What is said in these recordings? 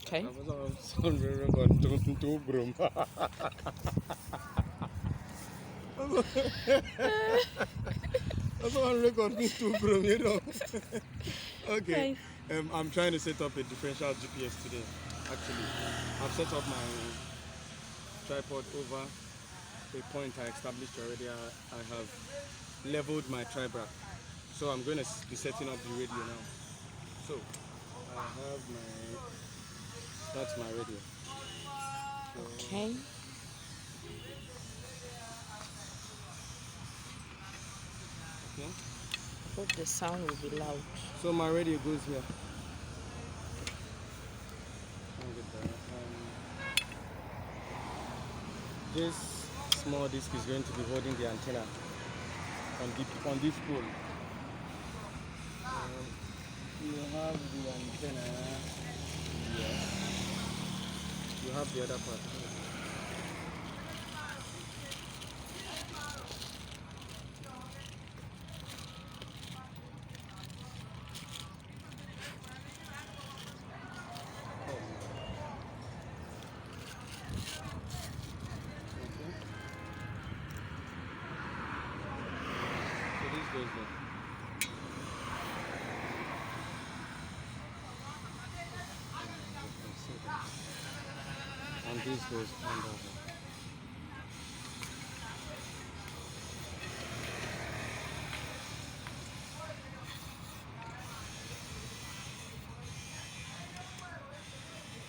Okay. Okay. Okay. I'm trying to set up a differential GPS today. Actually, I've set up my tripod over a point I established already. I have leveled my tri-brac. So I'm going to be setting up the radio now. So I have my, that's my radio. So, Okay. okay. I hope the sound will be loud. So my radio goes here. This small disc is going to be holding the antenna on this pole. You have the antenna. Yes. You have the other part. Okay. So this goes there. And this goes under here.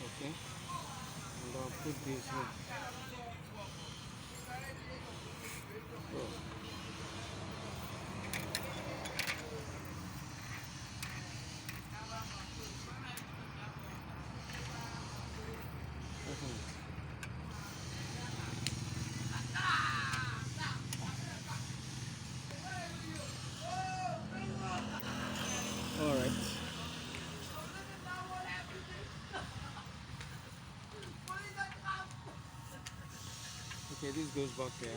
Okay. And I'll put this here. Oh. All right. Okay, this goes back there.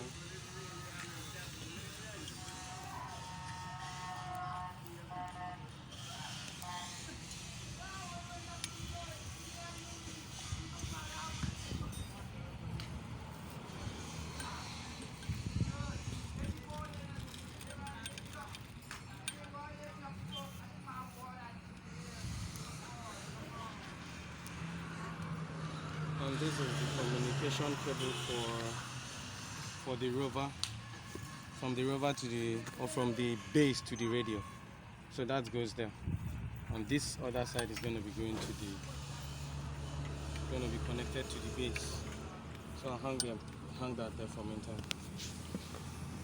And this is the communication cable for the rover, from the rover to the, or from the base to the radio. So that goes there. And this other side is going to be going to the, going to be connected to the base. So I'll hang that there for meantime.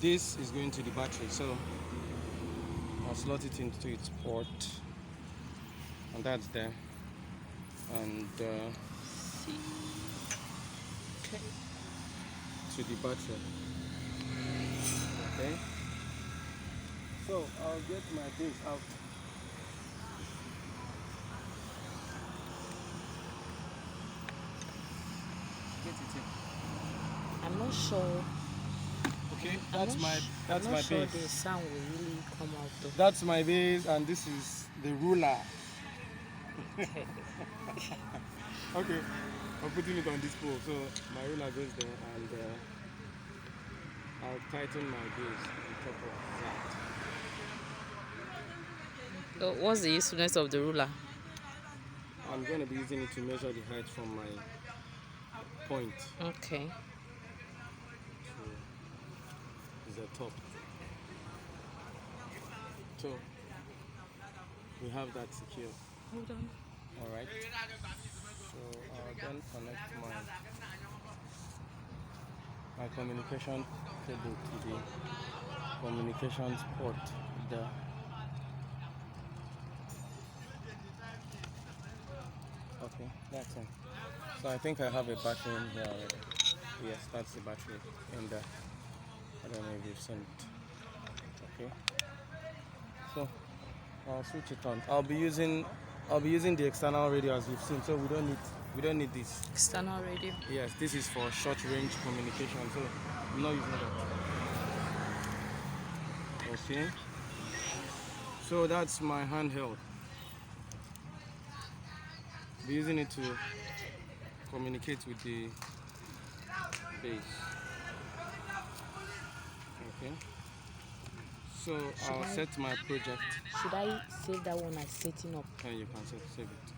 This is going to the battery, so I'll slot it into its port, and that's there. And Okay. to the battery. Okay. So I'll get my base out. Get it in. I'm not sure. Okay, I'm that's not my sh- that's I'm my not sure base. the sound will really come out though. That's my base, and this is the ruler. Okay, I'm putting it on this pole, so my ruler goes there, and I'll tighten my base on top of that. So what's the usefulness of the ruler? I'm going to be using it to measure the height from my point Okay. to the top. So we have that secure. Hold on. All right. So I'll then connect my communication cable to the communications port there. Okay, that's it. So I think I have a battery in here already. Yes, that's the battery in there. I don't know if you've seen it. Okay. So I'll switch it on. I'll be using the external radio as you've seen. So we don't need this. External radio. Yes, this is for short range communication. So I'm not using that. Okay. So that's my handheld. Be using it to communicate with the base. Okay. So I'll set my project. Should I save that one as setting up? And you can save it.